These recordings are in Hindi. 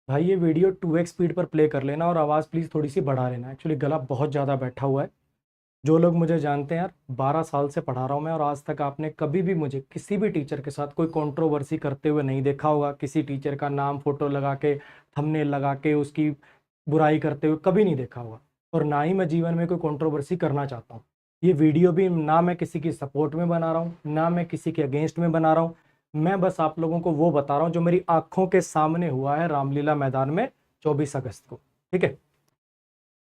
भाई ये वीडियो 2x स्पीड पर प्ले कर लेना और आवाज़ प्लीज़ थोड़ी सी बढ़ा लेना। एक्चुअली गला बहुत ज़्यादा बैठा हुआ है। जो लोग मुझे जानते हैं यार, 12 साल से पढ़ा रहा हूँ मैं, और आज तक आपने कभी भी मुझे किसी भी टीचर के साथ कोई कंट्रोवर्सी करते हुए नहीं देखा होगा। किसी टीचर का नाम फोटो लगा के, थंबनेल लगा के उसकी बुराई करते हुए कभी नहीं देखा होगा। और ना ही मैं जीवन में कोई कंट्रोवर्सी करना चाहता हूँ। ये वीडियो भी ना मैं किसी की सपोर्ट में बना रहा हूँ, ना मैं किसी के अगेंस्ट में बना रहा हूँ। मैं बस आप लोगों को वो बता रहा हूँ जो मेरी आंखों के सामने हुआ है रामलीला मैदान में 24 अगस्त को। ठीक है,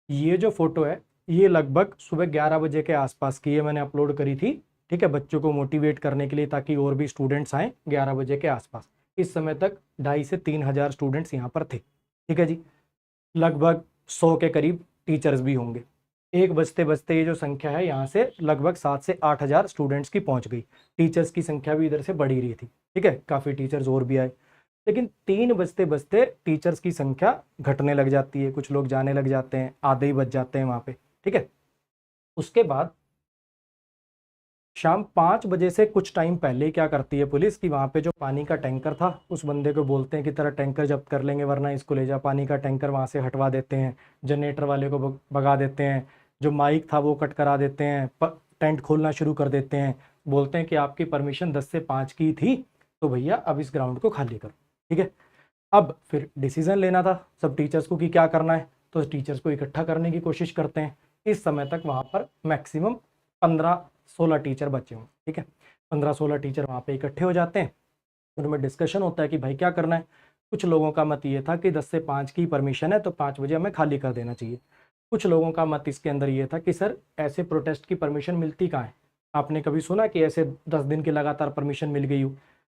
ये जो फोटो है ये लगभग सुबह 11 बजे के आसपास की है, मैंने अपलोड करी थी। ठीक है, बच्चों को मोटिवेट करने के लिए ताकि और भी स्टूडेंट्स आए। 11 बजे के आसपास इस समय तक 2,500 से 3,000 स्टूडेंट्स यहाँ पर थे। ठीक है जी, लगभग 100 के करीब टीचर्स भी होंगे। 1 बजते बजते ये जो संख्या है यहाँ से लगभग 7 से 8 हज़ार स्टूडेंट्स की पहुंच गई। टीचर्स की संख्या भी इधर से बढ़ ही रही थी। ठीक है, काफ़ी टीचर्स और भी आए। लेकिन 3 बजते बजते टीचर्स की संख्या घटने लग जाती है, कुछ लोग जाने लग जाते हैं, आधे ही बज जाते हैं वहाँ पे। ठीक है, उसके बाद शाम 5 बजे से कुछ टाइम पहले क्या करती है पुलिस कि वहाँ पे जो पानी का टैंकर था उस बंदे को बोलते हैं कि तेरा टैंकर जब्त कर लेंगे वरना इसको ले जा। पानी का टैंकर वहाँ से हटवा देते हैं, जनरेटर वाले को भगा देते हैं, जो माइक था वो कट करा देते हैं, टेंट खोलना शुरू कर देते हैं। बोलते हैं कि आपकी परमिशन 10 से 5 की थी तो भैया अब इस ग्राउंड को खाली करो। ठीक है, अब फिर डिसीजन लेना था सब टीचर्स को कि क्या करना है, तो टीचर्स को इकट्ठा करने की कोशिश करते हैं। इस समय तक वहाँ पर मैक्सिमम 15-16 टीचर बचे हों। ठीक है, 15-16 टीचर वहाँ पे इकट्ठे हो जाते हैं। उनमें डिस्कशन होता है कि भाई क्या करना है। कुछ लोगों का मत ये था कि 10 से 5 की परमिशन है तो 5 बजे हमें खाली कर देना चाहिए। कुछ लोगों का मत इसके अंदर ये था कि सर ऐसे प्रोटेस्ट की परमिशन मिलती कहाँ है। आपने कभी सुना कि ऐसे 10 दिन की लगातार परमिशन मिल गई हो।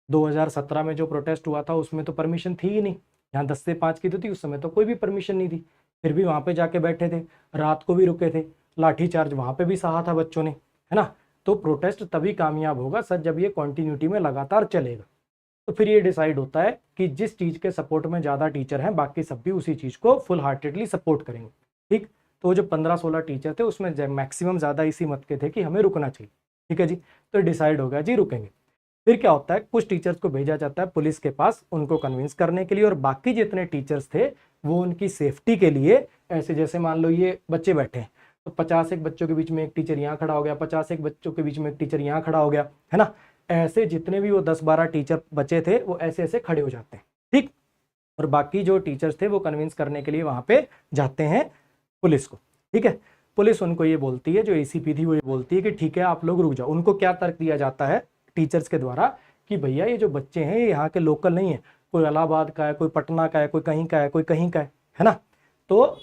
2017 में जो प्रोटेस्ट हुआ था उसमें तो परमिशन थी ही नहीं। यहाँ 10 से 5 की तो थी, उस समय तो कोई भी परमिशन नहीं थी। फिर भी वहाँ पे जाके बैठे थे, रात को भी रुके थे, लाठीचार्ज वहाँ पे भी सहा था बच्चों ने, है ना। तो प्रोटेस्ट तभी कामयाब होगा सर जब ये कॉन्टिन्यूटी में लगातार चलेगा। तो फिर ये डिसाइड होता है कि जिस चीज़ के सपोर्ट में ज़्यादा टीचर हैं बाकी सब भी उसी चीज़ को फुल हार्टेडली सपोर्ट करेंगे। ठीक, तो जो 15-16 टीचर थे उसमें मैक्सिमम ज़्यादा इसी मत के थे कि हमें रुकना चाहिए। ठीक है जी, तो डिसाइड हो गया जी रुकेंगे। फिर क्या होता है, कुछ टीचर्स को भेजा जाता है पुलिस के पास उनको कन्विंस करने के लिए, और बाकी जितने टीचर्स थे वो उनकी सेफ्टी के लिए, ऐसे जैसे मान लो ये बच्चे बैठे हैं तो 50 एक बच्चों के बीच में एक टीचर यहाँ खड़ा हो गया, 50 एक बच्चों के बीच में एक टीचर यहाँ खड़ा हो गया, है ना। ऐसे जितने भी वो 10-12 टीचर बचे थे वो ऐसे ऐसे खड़े हो जाते हैं। ठीक, और बाकी जो टीचर्स थे वो कन्विंस करने के लिए वहां पे जाते हैं पुलिस को। ठीक है, पुलिस उनको ये बोलती है, जो एसीपी थी वो ये बोलती है कि ठीक है आप लोग रुक जाओ। उनको क्या तर्क दिया जाता है टीचर्स के द्वारा कि भैया ये जो बच्चे हैं ये यहाँ के लोकल नहीं है, कोई इलाहाबाद का है, कोई पटना का है, कोई कहीं का है, कोई कहीं का है ना। तो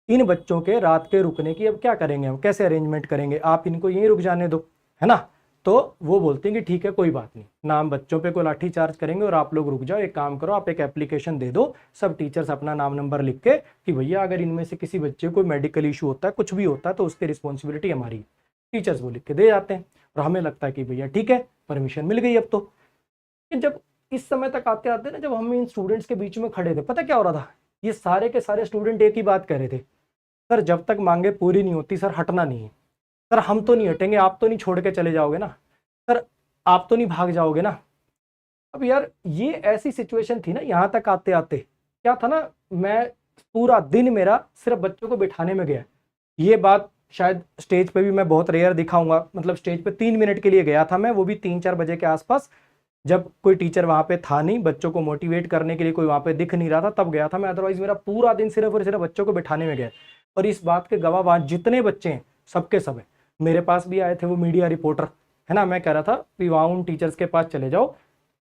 इन बच्चों के रात के रुकने की अब क्या करेंगे, हम कैसे अरेंजमेंट करेंगे, आप इनको यहीं रुक जाने दो, है ना। तो वो बोलते हैं कि ठीक है कोई बात नहीं, ना हम बच्चों पे कोई लाठी चार्ज करेंगे और आप लोग रुक जाओ। एक काम करो, आप एक एप्लीकेशन दे दो, सब टीचर्स अपना नाम नंबर लिख के कि भैया अगर इनमें से किसी बच्चे को मेडिकल इशू होता है, कुछ भी होता है तो उसकी रिस्पॉन्सिबिलिटी हमारी है। टीचर्स वो लिख के दे जाते हैं और हमें लगता है कि भैया ठीक है परमिशन मिल गई अब तो। कि जब इस समय तक आते आते ना, जब हम इन स्टूडेंट्स के बीच में खड़े थे, पता क्या हो रहा था, ये सारे के सारे स्टूडेंट एक ही बात कह रहे थे, सर जब तक मांगे पूरी नहीं होती सर हटना नहीं है। सर हम तो नहीं हटेंगे, आप तो नहीं छोड़ के चले जाओगे ना, सर आप तो नहीं भाग जाओगे ना। अब यार ये ऐसी सिचुएशन थी ना, यहाँ तक आते आते क्या था ना, मैं पूरा दिन मेरा सिर्फ बच्चों को बिठाने में गया। ये बात शायद स्टेज पे भी मैं बहुत रेयर दिखाऊंगा, मतलब स्टेज पे 3 मिनट के लिए गया था मैं, वो भी 3-4 बजे के आसपास, जब कोई टीचर वहां पे था नहीं, बच्चों को मोटिवेट करने के लिए कोई वहां पे दिख नहीं रहा था, तब गया था मैं। अदरवाइज मेरा पूरा दिन सिर्फ और सिर्फ बच्चों को बिठाने में गया। और इस बात के गवाह वहां जितने बच्चे हैं सबके सब है। मेरे पास भी आए थे वो मीडिया रिपोर्टर, है ना। मैं कह रहा था कि वहां उन टीचर्स के पास चले जाओ,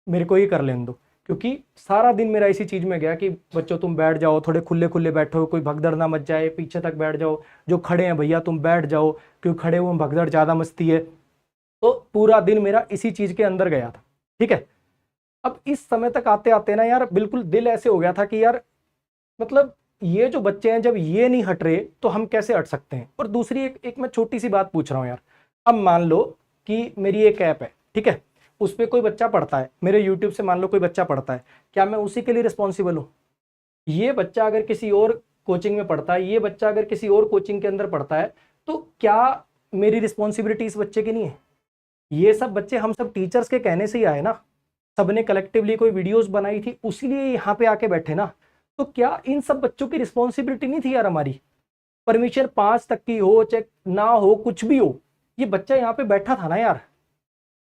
मेरे को ही कर लेने दो, क्योंकि सारा दिन मेरा इसी चीज में गया कि बच्चों तुम बैठ जाओ, थोड़े खुले खुले बैठो, कोई भगदड़ ना मच जाए, पीछे तक बैठ जाओ, जो खड़े हैं भैया तुम बैठ जाओ, क्यों खड़े हुए भगदड़ ज्यादा मस्ती है। तो पूरा दिन मेरा इसी चीज के अंदर गया था। ठीक है, अब इस समय तक आते आते ना यार बिल्कुल दिल ऐसे हो गया था कि यार मतलब ये जो बच्चे हैं जब ये नहीं हट रहे तो हम कैसे हट सकते हैं। और दूसरी एक मैं छोटी सी बात पूछ रहा हूं यार, अब मान लो कि मेरी एक ऐप है, ठीक है, उस पर कोई बच्चा पढ़ता है, मेरे यूट्यूब से मान लो कोई बच्चा पढ़ता है, क्या मैं उसी के लिए रिस्पॉन्सिबल हूँ? ये बच्चा अगर किसी और कोचिंग में पढ़ता है, ये बच्चा अगर किसी और कोचिंग के अंदर पढ़ता है, तो क्या मेरी रिस्पॉन्सिबिलिटी इस बच्चे की नहीं है? ये सब बच्चे हम सब टीचर्स के कहने से ही आए ना, सबने कलेक्टिवली कोई वीडियोस बनाई थी उसीलिए यहाँ पे आके बैठे ना। तो क्या इन सब बच्चों की रिस्पॉन्सिबिलिटी नहीं थी यार हमारी? परमिशन 5 तक की हो चाहे ना हो, कुछ भी हो, ये बच्चा यहाँ पे बैठा था ना यार।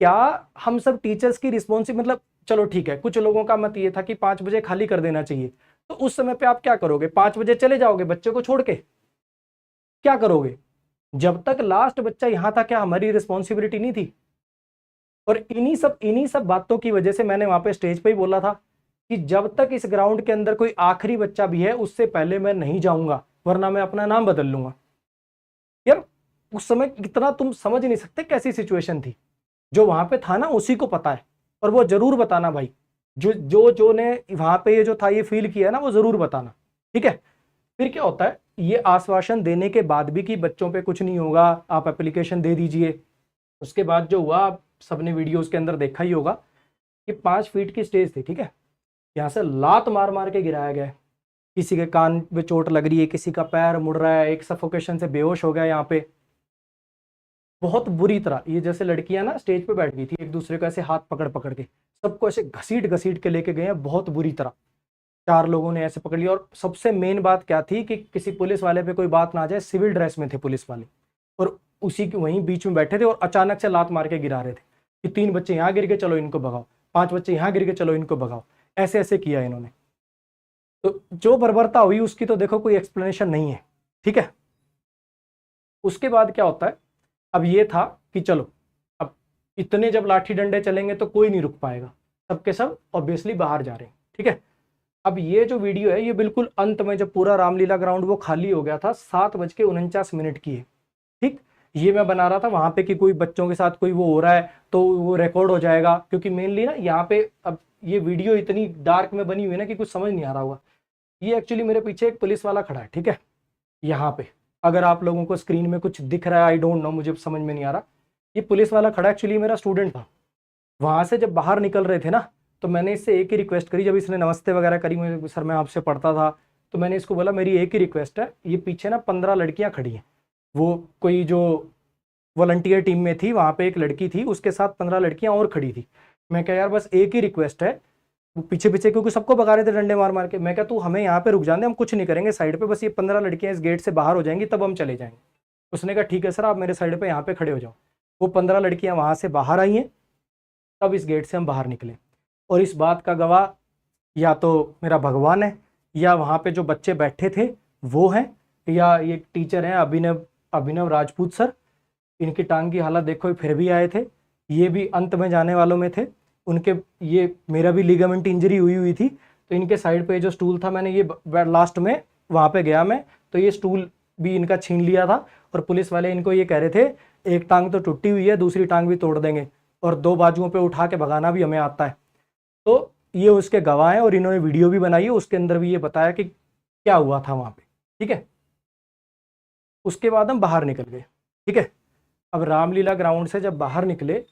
क्या हम सब टीचर्स की रिस्पॉन्सिबिलिटी, मतलब चलो ठीक है, कुछ लोगों का मत ये था कि 5 बजे खाली कर देना चाहिए, तो उस समय पे आप क्या करोगे? 5 बजे चले जाओगे बच्चे को छोड़ के? क्या करोगे? जब तक लास्ट बच्चा यहां था, क्या हमारी रिस्पॉन्सिबिलिटी नहीं थी? और इन्हीं सब बातों की वजह से मैंने वहां पे स्टेज पे ही बोला था कि जब तक इस ग्राउंड के अंदर कोई आखिरी बच्चा भी है, उससे पहले मैं नहीं जाऊंगा, वरना मैं अपना नाम बदल लूंगा। यार उस समय कितना, तुम समझ नहीं सकते कैसी सिचुएशन थी। जो वहां पे था ना उसी को पता है, और वो जरूर बताना भाई, जो ने वहां पे ये जो था ये फील किया ना, वो जरूर बताना, ठीक है? फिर क्या होता है, ये आश्वासन देने के बाद भी कि बच्चों पे कुछ नहीं होगा, आप एप्लीकेशन दे दीजिए। उसके बाद जो हुआ, आप सबने वीडियोस के अंदर देखा ही होगा कि 5 फीट की स्टेज थी, ठीक है? यहाँ से लात मार मार के गिराया गया है, किसी के कान पे चोट लग रही है, किसी का पैर मुड़ रहा है, एक सफोकेशन से बेहोश हो गया यहाँ पे, बहुत बुरी तरह। ये जैसे लड़कियां ना स्टेज पे बैठ गई थी, एक दूसरे को ऐसे हाथ पकड़ पकड़ के, सबको ऐसे घसीट घसीट के लेके गए हैं, बहुत बुरी तरह। 4 लोगों ने ऐसे पकड़ लिया, और सबसे मेन बात क्या थी कि किसी पुलिस वाले पे कोई बात ना आ जाए, सिविल ड्रेस में थे पुलिस वाले, और उसी के वहीं बीच में बैठे थे, और अचानक से लात मार के गिरा रहे थे कि 3 बच्चे यहाँ गिर के, चलो इनको भगाओ, 5 बच्चे यहाँ गिर के, चलो इनको भगाओ। ऐसे ऐसे किया इन्होंने। तो जो बर्बरता हुई उसकी तो देखो कोई एक्सप्लेनेशन नहीं है, ठीक है? उसके बाद क्या होता है, अब ये था कि चलो, अब इतने जब लाठी डंडे चलेंगे तो कोई नहीं रुक पाएगा, सबके सब ऑब्वियसली बाहर जा रहे हैं, ठीक है? अब ये जो वीडियो है, ये बिल्कुल अंत में जब पूरा रामलीला ग्राउंड वो खाली हो गया था, 7:49 की है, ठीक? ये मैं बना रहा था वहां पे कि कोई बच्चों के साथ कोई वो हो रहा है तो वो रिकॉर्ड हो जाएगा, क्योंकि मेनली ना यहाँ पे अब ये वीडियो इतनी डार्क में बनी हुई है ना कि कुछ समझ नहीं आ रहा होगा। ये एक्चुअली मेरे पीछे एक पुलिस वाला खड़ा है, ठीक है? यहाँ पे अगर आप लोगों को स्क्रीन में कुछ दिख रहा है, आई डोंट नो, मुझे समझ में नहीं आ रहा। ये पुलिस वाला खड़ा एक्चुअली मेरा स्टूडेंट था। वहां से जब बाहर निकल रहे थे ना, तो मैंने इससे एक ही रिक्वेस्ट करी, जब इसने नमस्ते वगैरह करी, मुझे सर मैं आपसे पढ़ता था, तो मैंने इसको बोला मेरी एक ही रिक्वेस्ट है, ये पीछे ना 15 लड़कियां खड़ी हैं, वो कोई जो वॉलंटियर टीम में थी, वहां पे एक लड़की थी, उसके साथ 15 लड़कियां और खड़ी थी। मैं क्या यार, बस एक ही रिक्वेस्ट है, वो पीछे पीछे क्योंकि सबको भगा रहे थे डंडे मार मार के, मैं क्या तू हमें यहाँ पे रुक जाने, हम कुछ नहीं करेंगे साइड पे, बस ये 15 लड़कियां इस गेट से बाहर हो जाएंगी तब हम चले जाएंगे। उसने कहा ठीक है सर, आप मेरे साइड पे यहाँ पे खड़े हो जाओ। वो 15 लड़कियां वहां से बाहर आई हैं, तब इस गेट से हम बाहर निकले। और इस बात का गवाह या तो मेरा भगवान है, या वहाँ पे जो बच्चे बैठे थे वो हैं, या ये टीचर हैं अभिनव अभिनव राजपूत सर। इनकी टांग की हालत देखो, फिर भी आए थे, ये भी अंत में जाने वालों में थे। उनके ये मेरा भी लिगामेंट इंजरी हुई हुई थी, तो इनके साइड पे जो स्टूल था, मैंने ये लास्ट में वहाँ पे गया मैं, तो ये स्टूल भी इनका छीन लिया था। और पुलिस वाले इनको ये कह रहे थे एक टांग तो टूटी हुई है, दूसरी टांग भी तोड़ देंगे, और 2 बाजुओं पे उठा के भगाना भी हमें आता है। तो ये उसके गवाह हैं, और इन्होंने वीडियो भी बनाई है, उसके अंदर भी ये बताया कि क्या हुआ था वहाँ पे, ठीक है? उसके बाद हम बाहर निकल गए, ठीक है? अब रामलीला ग्राउंड से जब बाहर निकले,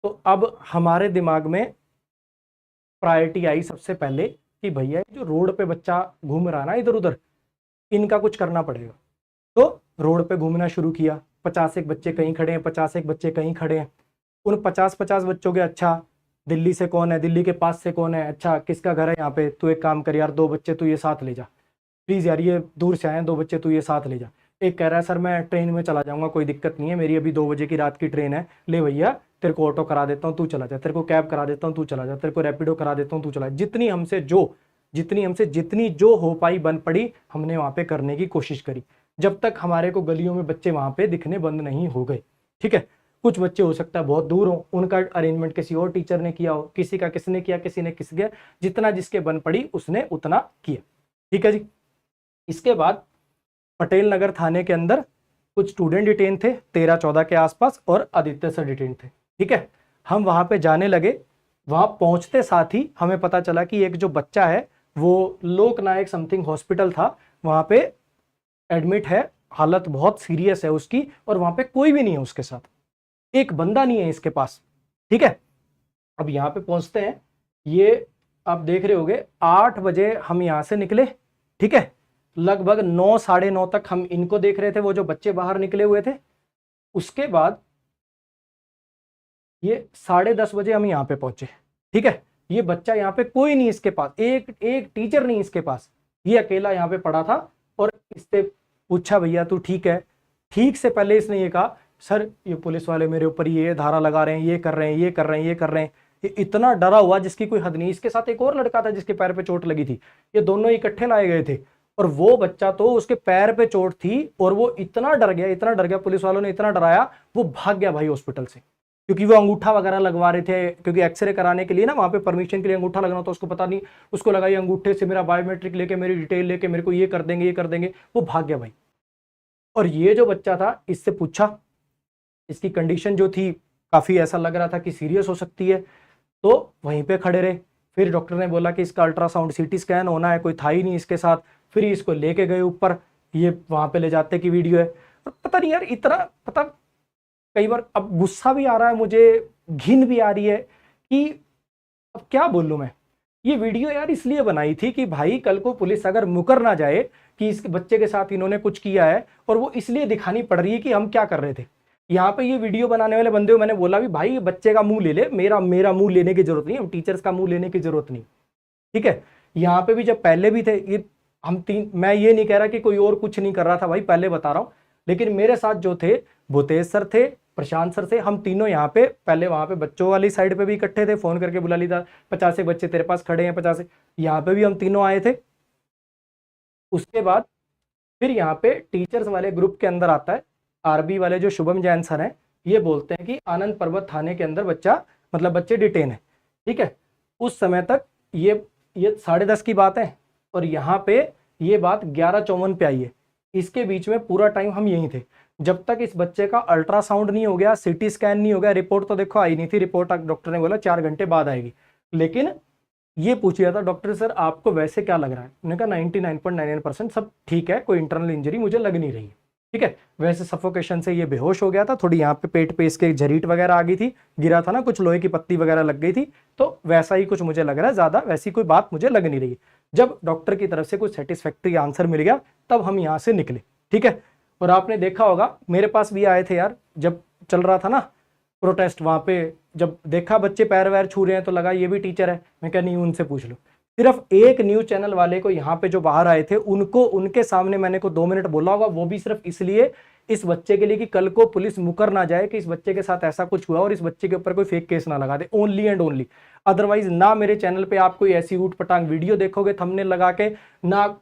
तो अब हमारे दिमाग में प्रायोरिटी आई सबसे पहले कि भैया जो रोड पे बच्चा घूम रहा है ना इधर उधर, इनका कुछ करना पड़ेगा। तो रोड पे घूमना शुरू किया, 50 एक बच्चे कहीं खड़े हैं, 50 एक बच्चे कहीं खड़े हैं। उन 50-50 बच्चों के, अच्छा दिल्ली से कौन है, दिल्ली के पास से कौन है, अच्छा किसका घर है यहाँ पे, तू एक काम कर यार, 2 बच्चे तू ये साथ ले जा प्लीज़ यार, ये दूर से आए हैं, 2 बच्चे तू ये साथ ले जा। एक कह रहा है सर मैं ट्रेन में चला जाऊंगा, कोई दिक्कत नहीं है, मेरी अभी 2 बजे की रात की ट्रेन है, ले भैया तेरे को ऑटो करा देता हूँ तू चला जा, तेरे को कैब करा देता हूँ तू चला जा, तेरे को रैपिडो करा देता हूँ तू चला। जितनी जो हो पाई बन पड़ी, हमने वहाँ पे करने की कोशिश करी, जब तक हमारे को गलियों में बच्चे वहाँ पे दिखने बंद नहीं हो गए, ठीक है? कुछ बच्चे हो सकता है बहुत दूर हो, उनका अरेंजमेंट किसी और टीचर ने किया हो, किसी का किसने किया, किसी ने किस गया, जितना जिसके बन पड़ी उसने उतना किया, ठीक है जी? इसके बाद पटेल नगर थाने के अंदर कुछ स्टूडेंट डिटेन थे, 13-14 के आसपास, और आदित्य सर डिटेन थे, ठीक है? हम वहां पे जाने लगे। वहां पहुंचते साथ ही हमें पता चला कि एक जो बच्चा है वो लोकनायक समथिंग हॉस्पिटल था, वहां पे एडमिट है, हालत बहुत सीरियस है उसकी, और वहां पे कोई भी नहीं है उसके साथ, एक बंदा नहीं है इसके पास, ठीक है? अब यहाँ पे पहुंचते हैं, ये आप देख रहे होगे 8 बजे हम यहाँ से निकले, ठीक है? लगभग 9 साढ़े 9 तक हम इनको देख रहे थे, वो जो बच्चे बाहर निकले हुए थे। उसके बाद ये 10:30 बजे हम यहाँ पे पहुंचे, ठीक है? ये बच्चा यहाँ पे कोई नहीं इसके पास, एक टीचर नहीं इसके पास, ये अकेला यहाँ पे पड़ा था और इससे पूछा भैया तू ठीक है? ठीक से पहले इसने ये कहा सर ये पुलिस वाले मेरे ऊपर ये धारा लगा रहे हैं, ये कर रहे हैं, ये कर रहे हैं, ये कर रहे हैं। ये इतना डरा हुआ जिसकी कोई हद नहीं। इसके साथ एक और लड़का था जिसके पैर पे चोट लगी थी, ये दोनों इकट्ठे लाए गए थे और वो बच्चा तो उसके पैर पे चोट थी और वो इतना डर गया, इतना डर गया, पुलिस वालों ने इतना डराया वो भाग गया भाई हॉस्पिटल से, क्योंकि वो अंगूठा वगैरह लगवा रहे थे, क्योंकि एक्सरे कराने के लिए ना वहां पे परमिशन के लिए अंगूठा लगना था, उसको पता नहीं, उसको लगा ये अंगूठे से मेरा बायोमेट्रिक लेके मेरी डिटेल लेके मेरे को ये कर देंगे, ये कर देंगे, वो भाग गया भाई। और ये जो बच्चा था इससे पूछा, इसकी कंडीशन जो थी काफी ऐसा लग रहा था कि सीरियस हो सकती है, तो वहीं पे खड़े रहे। फिर डॉक्टर ने बोला कि इसका अल्ट्रासाउंड सीटी स्कैन होना है, कोई था ही नहीं इसके साथ। फिर इसको लेके गए ऊपर, ये वहां पे ले जाते की वीडियो है। और पता नहीं यार इतना, पता कई बार अब गुस्सा भी आ रहा है मुझे, घिन भी आ रही है कि अब क्या बोलूं मैं। ये वीडियो यार इसलिए बनाई थी कि भाई कल को पुलिस अगर मुकर ना जाए कि इस बच्चे के साथ इन्होंने कुछ किया है, और वो इसलिए दिखानी पड़ रही है कि हम क्या कर रहे थे। यहाँ पे ये वीडियो बनाने वाले बंदे को मैंने बोला भी भाई बच्चे का मुंह ले ले, मेरा मुंह लेने की जरूरत नहीं, हम टीचर्स का मुंह लेने की जरूरत नहीं, ठीक है। यहाँ पे भी जब पहले भी थे ये हम तीन, मैं ये नहीं कह रहा कि कोई और कुछ नहीं कर रहा था भाई, पहले बता रहा हूँ, लेकिन मेरे साथ जो थे भूतेश सर थे, प्रशांत सर थे, हम तीनों यहाँ पे पहले वहां पे बच्चों वाली साइड पे भी इकट्ठे थे, फोन करके बुला ली था 50 बच्चे तेरे पास खड़े हैं 50, यहाँ पे भी हम तीनों आए थे। उसके बाद फिर यहाँ पे टीचर्स वाले ग्रुप के अंदर आता है आरबी वाले जो शुभम जैन सर हैं, ये बोलते हैं कि आनंद पर्वत थाने के अंदर बच्चे डिटेन है, ठीक है। उस समय तक ये 10:30 की बात है और यहाँ पे ये बात 11:54 पे आई है। इसके बीच में पूरा टाइम हम यहीं थे, जब तक इस बच्चे का अल्ट्रासाउंड नहीं हो गया, सीटी स्कैन नहीं हो गया, रिपोर्ट तो देखो आई नहीं थी, रिपोर्ट डॉक्टर ने बोला 4 घंटे बाद आएगी। लेकिन ये पूछ लिया था डॉक्टर सर आपको वैसे क्या लग रहा है, मैंने कहा 99.99% सब ठीक है, कोई इंटरनल इंजरी मुझे लग नहीं रही है, ठीक है। वैसे सफोकेशन से ये बेहोश हो गया था, थोड़ी यहाँ पे पेट पे इसके झरीट वगैरह आ गई थी, गिरा था ना, कुछ लोहे की पत्ती वगैरह लग गई थी, तो वैसा ही कुछ मुझे लग रहा है, ज्यादा वैसी कोई बात मुझे लग नहीं रही। जब डॉक्टर की तरफ से कुछ सेटिस्फैक्ट्री आंसर मिल गया तब हम यहाँ से निकले, ठीक है। और आपने देखा होगा मेरे पास भी आए थे यार, जब चल रहा था ना प्रोटेस्ट, वहां पे जब देखा बच्चे पैर वैर छू रहे हैं तो लगा ये भी टीचर है, मैं क्या नहीं उनसे पूछ लो। सिर्फ एक न्यूज चैनल वाले को यहाँ पे जो बाहर आए थे उनको, उनके सामने मैंने को 2 मिनट बोला होगा, वो भी सिर्फ इसलिए इस बच्चे के लिए कि कल को पुलिस मुकर ना जाए कि इस बच्चे के साथ ऐसा कुछ हुआ और इस बच्चे के ऊपर कोई फेक केस ना लगा दे, ओनली एंड ओनली। अदरवाइज ना मेरे चैनल पे आप कोई ऐसी ऊट पटांग वीडियो देखोगे थंबनेल लगा के, ना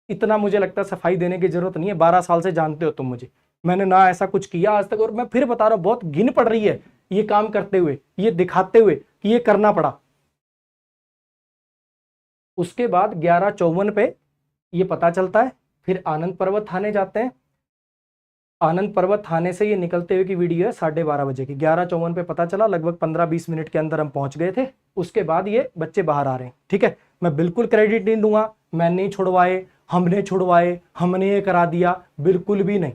इतना मुझे लगता है सफाई देने की जरूरत नहीं है, 12 साल से जानते हो तुम मुझे, मैंने ना ऐसा कुछ किया आज तक। और मैं फिर बता रहा हूं बहुत घिन पड़ रही है ये काम करते हुए, ये दिखाते हुए कि ये करना पड़ा। उसके बाद 11:54 पे ये पता चलता है, फिर आनंद पर्वत थाने जाते हैं। आनंद पर्वत थाने से ये निकलते हुए की वीडियो है 12:30 बजे की, 11:54 पे पता चला, लगभग 15-20 मिनट के अंदर हम पहुंच गए थे। उसके बाद ये बच्चे बाहर आ रहे हैं, ठीक है। मैं बिल्कुल क्रेडिट नहीं दूंगा, मैं नहीं छुड़वाए, हमने छुड़वाए, हमने ये करा दिया, बिल्कुल भी नहीं।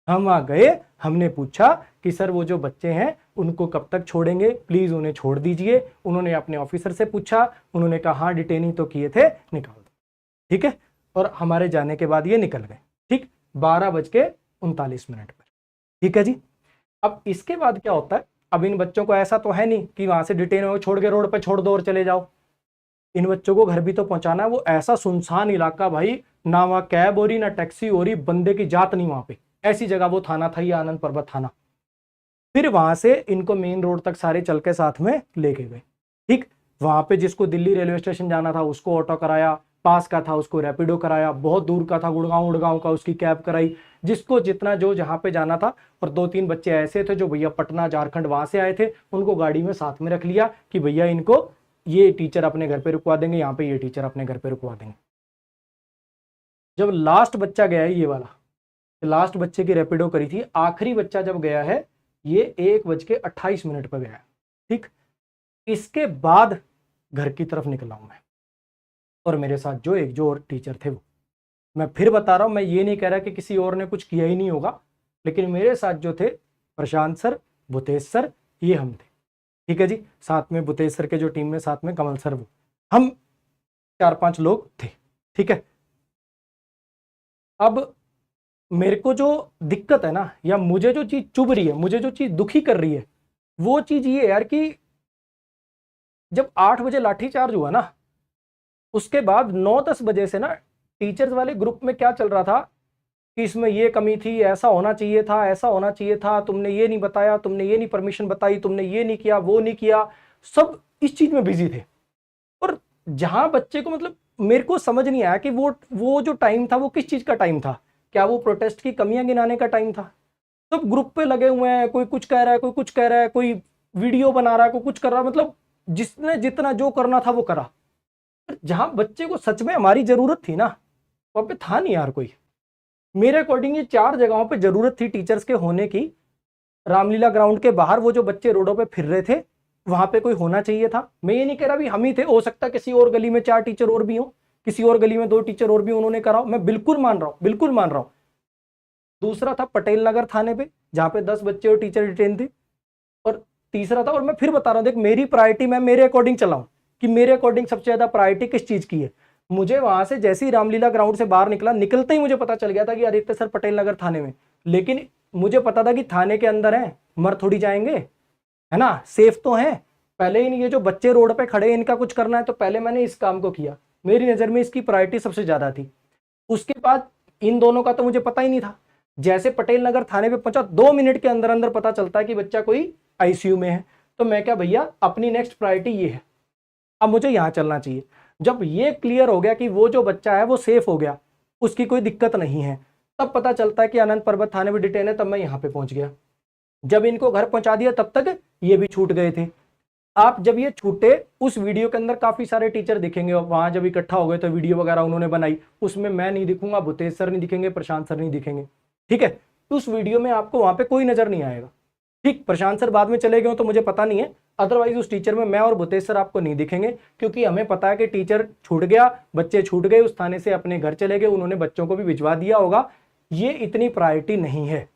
हम वहां गए, हमने पूछा कि सर वो जो बच्चे हैं उनको कब तक छोड़ेंगे, प्लीज उन्हें छोड़ दीजिए। उन्होंने अपने ऑफिसर से पूछा, उन्होंने कहा हाँ डिटेनिंग तो किए थे, निकाल दो, ठीक है। और हमारे जाने के बाद ये निकल गए, ठीक, 12:39 पर, ठीक है जी। अब इसके बाद क्या होता है, अब इन बच्चों को ऐसा तो है नहीं कि वहां से डिटेन हो छोड़ के रोड पे छोड़ दो और चले जाओ, इन बच्चों को घर भी तो पहुंचाना है। वो ऐसा सुनसान इलाका भाई, ना वहां कैब हो रही ना टैक्सी हो रही, बंदे की जात नहीं वहां पे, ऐसी जगह वो थाना था, ये आनंद पर्वत थाना। फिर वहां से इनको मेन रोड तक सारे चल के साथ में लेके गए, ठीक। वहां पे जिसको दिल्ली रेलवे स्टेशन जाना था उसको ऑटो कराया, पास का था उसको रैपिडो कराया, बहुत दूर का था गुड़गांव का उसकी कैब कराई, जिसको जितना जो जहां पे जाना था। और 2-3 बच्चे ऐसे थे जो भैया पटना झारखंड वहां से आए थे, उनको गाड़ी में साथ में रख लिया कि भैया इनको ये टीचर अपने घर पे रुकवा देंगे, यहाँ पे ये टीचर अपने घर पे रुकवा देंगे। जब लास्ट बच्चा गया है ये वाला, लास्ट बच्चे की रैपिडो करी थी, आखिरी बच्चा जब गया है ये 1:28 पर गया है, ठीक। इसके बाद घर की तरफ निकला हूं मैं, और मेरे साथ जो और टीचर थे वो, मैं फिर बता रहा हूं, मैं ये नहीं कह रहा कि किसी और ने कुछ किया ही नहीं होगा, लेकिन मेरे साथ जो थे प्रशांत सर, भूतेश सर, ये हम थे, ठीक है जी। साथ में भूतेश सर के जो टीम में साथ में कमल सर, वो हम 4-5 लोग थे, ठीक है। अब मेरे को जो दिक्कत है ना, या मुझे जो चीज चुभ रही है, मुझे जो चीज दुखी कर रही है, वो चीज ये यार कि जब 8 बजे लाठीचार्ज हुआ ना, उसके बाद 9-10 बजे से ना टीचर्स वाले ग्रुप में क्या चल रहा था कि इसमें ये कमी थी, ऐसा होना चाहिए था, ऐसा होना चाहिए था, तुमने ये नहीं बताया, तुमने ये नहीं परमिशन बताई, तुमने ये नहीं किया, वो नहीं किया, सब इस चीज में बिजी थे। और जहां बच्चे को मतलब मेरे को समझ नहीं आया कि वो जो टाइम था वो किस चीज का टाइम था। क्या वो प्रोटेस्ट की कमियां गिनाने का टाइम था? सब ग्रुप पे लगे हुए हैं, कोई कुछ कह रहा है, कोई कुछ कह रहा है, कोई वीडियो बना रहा है, कोई कुछ कर रहा है, मतलब जिसने जितना जो करना था वो करा। जहां बच्चे को सच में हमारी जरूरत थी ना, वहां पे था नहीं यार कोई। मेरे अकॉर्डिंग ये 4 जगहों पे जरूरत थी टीचर्स के होने की। रामलीला ग्राउंड के बाहर वो जो बच्चे रोडों पे फिर रहे थे, वहां पे कोई होना चाहिए था। मैं ये नहीं कह रहा भी हम ही थे, हो सकता है किसी और गली में 4 टीचर और भी हो, किसी और गली में 2 टीचर और भी उन्होंने करा हो, मैं बिल्कुल मान रहा हूं, बिल्कुल मान रहा हूं। दूसरा था पटेल नगर थाने पे, जहां पे 10 बच्चे और टीचर डिटेन थे। और तीसरा था, और मैं फिर बता रहा हूं, देख मेरी प्रायोरिटी मैं मेरे अकॉर्डिंग चलाऊं कि मेरे अकॉर्डिंग सबसे ज्यादा प्रायोरिटी किस चीज की है। मुझे वहां से जैसे ही रामलीला ग्राउंड से बाहर निकला, निकलते ही मुझे पता चल गया था कि आदित्य सर पटेल नगर थाने में। लेकिन मुझे पता था कि थाने के अंदर है, मर थोड़ी जाएंगे, है ना, सेफ तो है। पहले ही ये जो बच्चे रोड पे खड़े हैं इनका कुछ करना है, तो पहले मैंने इस काम को किया। मेरी नजर में इसकी प्रायोरिटी सबसे ज्यादा थी। उसके बाद इन दोनों का तो मुझे पता ही नहीं था। जैसे पटेल नगर थाने पे पहुंचा, 2 मिनट के अंदर अंदर पता चलता है कि बच्चा कोई आईसीयू में है। तो मैं क्या भैया, अपनी नेक्स्ट प्रायोरिटी ये है, अब मुझे यहां चलना चाहिए। जब ये क्लियर हो गया कि वो जो बच्चा है वो सेफ हो गया, उसकी कोई दिक्कत नहीं है, तब पता चलता है कि आनंद पर्वत थाने में डिटेन है, तब मैं यहां पे पहुंच गया। जब इनको घर पहुंचा दिया तब तक ये भी छूट गए थे। आप जब ये छूटे, उस वीडियो के अंदर काफी सारे टीचर दिखेंगे, वहां जब इकट्ठा हो गए तो वीडियो वगैरह उन्होंने बनाई, उसमें मैं नहीं दिखूंगा, भूतेश सर नहीं दिखेंगे, प्रशांत सर नहीं दिखेंगे, ठीक है। तो उस वीडियो में आपको वहां पे कोई नजर नहीं आएगा। ठीक, प्रशांत सर बाद में चले गए तो मुझे पता नहीं है, अदरवाइज उस टीचर में मैं और भूतेश सर आपको नहीं दिखेंगे, क्योंकि हमें पता है कि टीचर छूट गया, बच्चे छूट गए, उस थाने से अपने घर चले गए, उन्होंने बच्चों को भी भिजवा दिया होगा। ये इतनी प्रायोरिटी नहीं है।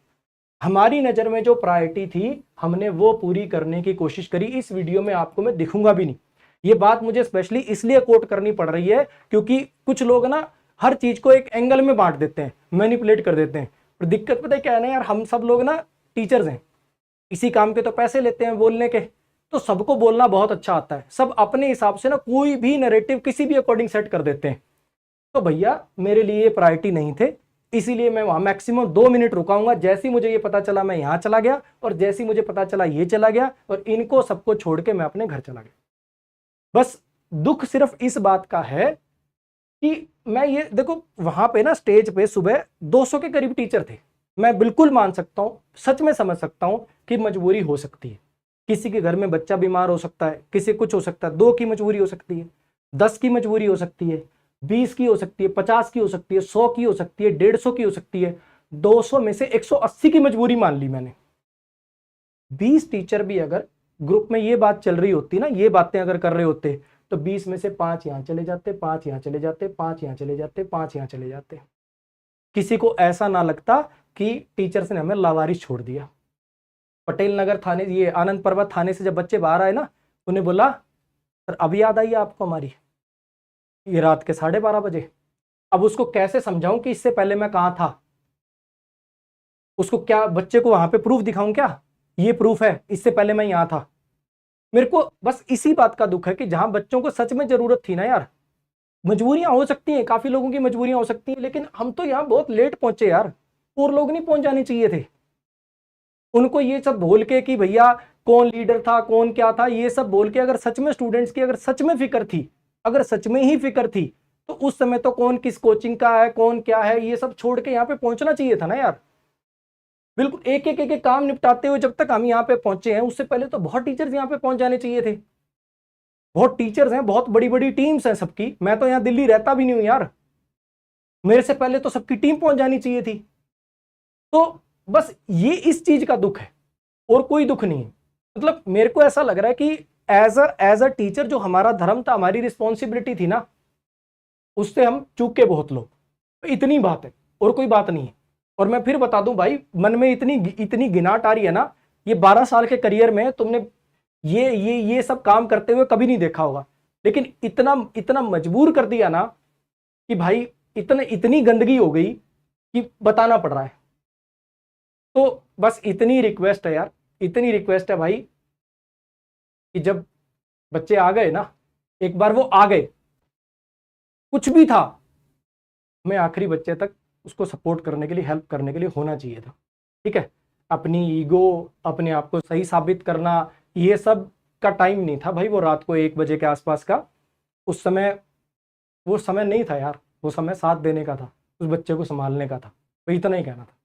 हमारी नजर में जो प्रायोरिटी थी हमने वो पूरी करने की कोशिश करी। इस वीडियो में आपको मैं दिखूंगा भी नहीं। ये बात मुझे स्पेशली इसलिए कोट करनी पड़ रही है क्योंकि कुछ लोग ना हर चीज को एक एंगल में बांट देते हैं, मैनिपुलेट कर देते हैं। पर दिक्कत पता है क्या है ना यार, हम सब लोग ना टीचर्स हैं, इसी काम के तो पैसे लेते हैं बोलने के, तो सबको बोलना बहुत अच्छा आता है। सब अपने हिसाब से ना कोई भी नैरेटिव किसी भी अकॉर्डिंग सेट कर देते हैं। तो भैया मेरे लिए ये प्रायोरिटी नहीं थे, इसीलिए मैं वहां मैक्सिमम 2 मिनट रुकाऊंगा। जैसे ही मुझे ये पता चला मैं यहां चला गया, और जैसे ही मुझे पता चला ये चला गया, और इनको सबको छोड़ के मैं अपने घर चला गया। बस दुख सिर्फ इस बात का है कि मैं ये देखो, वहां पे ना स्टेज पे सुबह 200 के करीब टीचर थे। मैं बिल्कुल मान सकता हूं, सच में समझ सकता हूं कि मजबूरी हो सकती है, किसी के घर में बच्चा बीमार हो सकता है, किसी कुछ हो सकता है, 2 की मजबूरी हो सकती है, 10 की मजबूरी हो सकती है, 20 की हो सकती है, 50 की हो सकती है, 100 की हो सकती है, 150 की हो सकती है, 200 में से 180 की मजबूरी मान ली मैंने। 20 टीचर भी अगर ग्रुप में ये बात चल रही होती ना, ये बातें अगर कर रहे होते, तो 20 में से 5 यहां चले जाते, 5 यहां चले जाते, 5 यहां चले जाते, 5 यहां चले जाते। किसी को ऐसा ना लगता कि टीचर्स ने हमें लावारिस छोड़ दिया। पटेल नगर थाने, ये आनंद पर्वत थाने से जब बच्चे बाहर आए ना, उन्हें बोला सर अभी याद आई आपको हमारी, ये रात के 12:30 बजे। अब उसको कैसे समझाऊं कि इससे पहले मैं कहां था? उसको क्या बच्चे को वहां पे प्रूफ दिखाऊं क्या, ये प्रूफ है, इससे पहले मैं यहां था? मेरे को बस इसी बात का दुख है कि जहां बच्चों को सच में जरूरत थी ना यार, मजबूरियां हो सकती हैं, काफी लोगों की मजबूरियां हो सकती हैं, लेकिन हम तो यहाँ बहुत लेट पहुंचे यार, और लोग नहीं पहुंच जाने चाहिए थे। उनको ये सब बोल के कि भैया कौन लीडर था, कौन क्या था, ये सब बोल के अगर सच में स्टूडेंट्स की अगर सच में फिक्र थी, अगर सच में ही फिक्र थी, तो उस समय तो कौन किस कोचिंग का है, कौन क्या है, ये सब छोड़ के यहाँ पे पहुंचना चाहिए था ना यार। बिल्कुल एक एक काम निपटाते हुए जब तक हम यहाँ पे पहुंचे हैं, उससे पहले तो बहुत टीचर्स यहाँ पे पहुंच जाने चाहिए थे। बहुत टीचर्स हैं, बहुत बड़ी बड़ी टीम्स हैं सबकी। मैं तो यहाँ दिल्ली रहता भी नहीं हूं यार, मेरे से पहले तो सबकी टीम पहुंच जानी चाहिए थी। तो बस ये इस चीज का दुख है, और कोई दुख नहीं है। मतलब मेरे को ऐसा लग रहा है कि एज अ टीचर जो हमारा धर्म था, हमारी रिस्पॉन्सिबिलिटी थी ना, उससे हम चूक के बहुत लोग। तो इतनी बात है और कोई बात नहीं है। और मैं फिर बता दूं भाई, मन में इतनी इतनी गिनाट आ रही है ना, ये 12 साल के करियर में तुमने ये सब काम करते हुए कभी नहीं देखा होगा, लेकिन इतना इतना मजबूर कर दिया ना कि भाई इतनी गंदगी हो गई कि बताना पड़ रहा है। तो बस इतनी रिक्वेस्ट है यार, इतनी रिक्वेस्ट है भाई कि जब बच्चे आ गए ना, एक बार वो आ गए, कुछ भी था, हमें आखिरी बच्चे तक उसको सपोर्ट करने के लिए, हेल्प करने के लिए होना चाहिए था। ठीक है, अपनी ईगो, अपने आप को सही साबित करना, ये सब का टाइम नहीं था भाई। वो रात को 1 बजे के आसपास का उस समय, वो समय नहीं था यार, वो समय साथ देने का था, उस बच्चे को संभालने का था। तो इतना ही कहना था।